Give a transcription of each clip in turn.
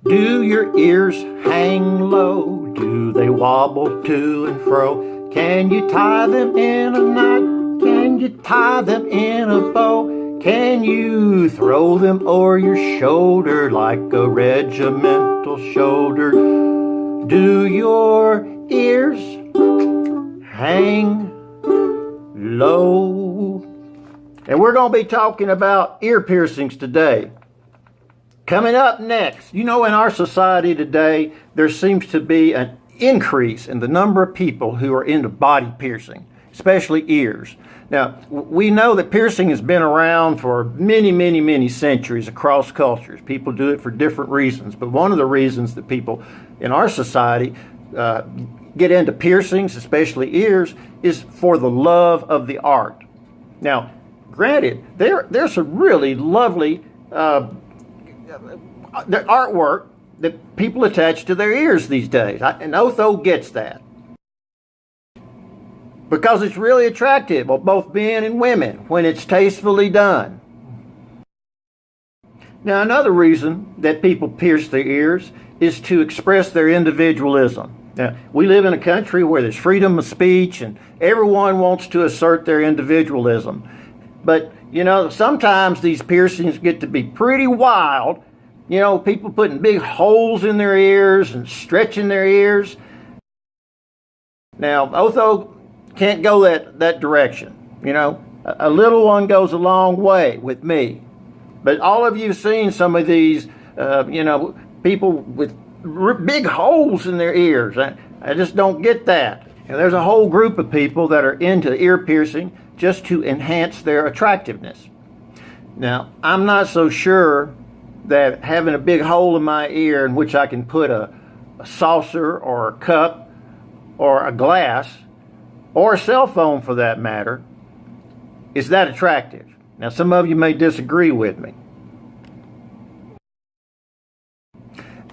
Do your ears hang low? Do they wobble to and fro? Can you tie them in a knot? Can you tie them in a bow? Can you throw them o'er your shoulder like a regimental shoulder? Do your ears hang low? And we're going to be talking about ear piercings today. Coming up next, in our society today, there seems to be an increase in the number of people who are into body piercing, especially ears. Now, we know that piercing has been around for many, many, many centuries across cultures. People do it for different reasons, but one of the reasons that people in our society get into piercings, especially ears, is for the love of the art. Now, granted, there's some really lovely the artwork that people attach to their ears these days, and Otho gets that because it's really attractive of both men and women when it's tastefully done. Now, another reason that people pierce their ears is to express their individualism. Now, we live in a country where there's freedom of speech and everyone wants to assert their individualism. But, sometimes these piercings get to be pretty wild. People putting big holes in their ears and stretching their ears. Now, Otho can't go that direction. A little one goes a long way with me. But all of you have seen some of these, people with big holes in their ears. I just don't get that. And there's a whole group of people that are into ear piercing just to enhance their attractiveness. Now, I'm not so sure that having a big hole in my ear in which I can put a saucer or a cup or a glass or a cell phone for that matter is that attractive. Now, some of you may disagree with me.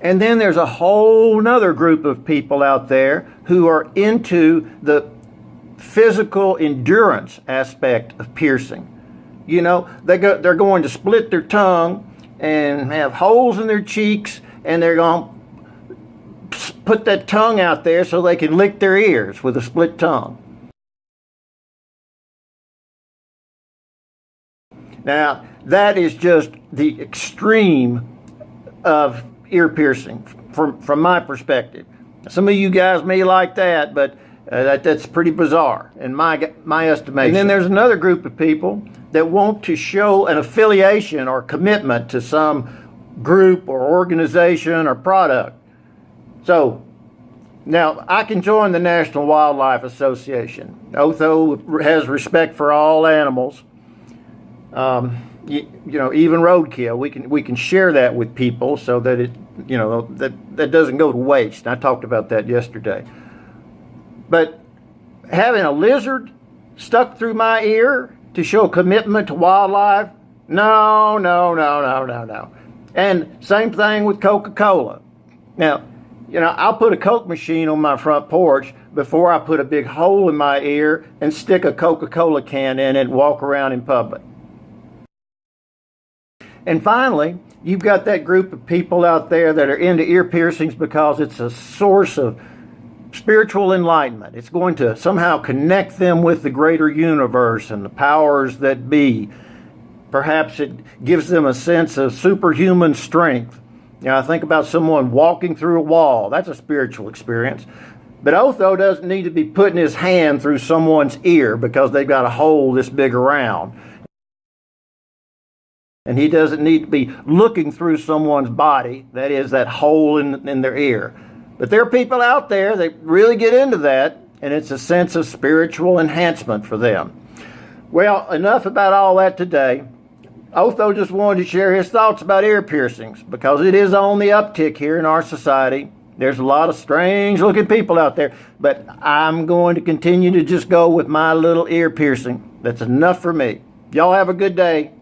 And then there's a whole nother group of people out there who are into the physical endurance aspect of piercing. They're going to split their tongue and have holes in their cheeks, and they're going to put that tongue out there so they can lick their ears with a split tongue. Now, that is just the extreme of ear piercing from my perspective. Some of you guys may like that, but that's pretty bizarre in my estimation. And then there's another group of people that want to show an affiliation or commitment to some group or organization or product. So, now I can join the National Wildlife Association. Otho has respect for all animals. Even roadkill. We can share that with people so that it, that doesn't go to waste. I talked about that yesterday. But having a lizard stuck through my ear to show commitment to wildlife? No. And same thing with Coca-Cola. Now, I'll put a Coke machine on my front porch before I put a big hole in my ear and stick a Coca-Cola can in it and walk around in public. And finally, you've got that group of people out there that are into ear piercings because it's a source of spiritual enlightenment. It's going to somehow connect them with the greater universe and the powers that be. Perhaps it gives them a sense of superhuman strength. I think about someone walking through a wall. That's a spiritual experience. But Otho doesn't need to be putting his hand through someone's ear because they've got a hole this big around. And he doesn't need to be looking through someone's body, that is, that hole in their ear. But there are people out there that really get into that, and it's a sense of spiritual enhancement for them. Well, enough about all that today. Otho just wanted to share his thoughts about ear piercings because it is on the uptick here in our society. There's a lot of strange-looking people out there, but I'm going to continue to just go with my little ear piercing. That's enough for me. Y'all have a good day.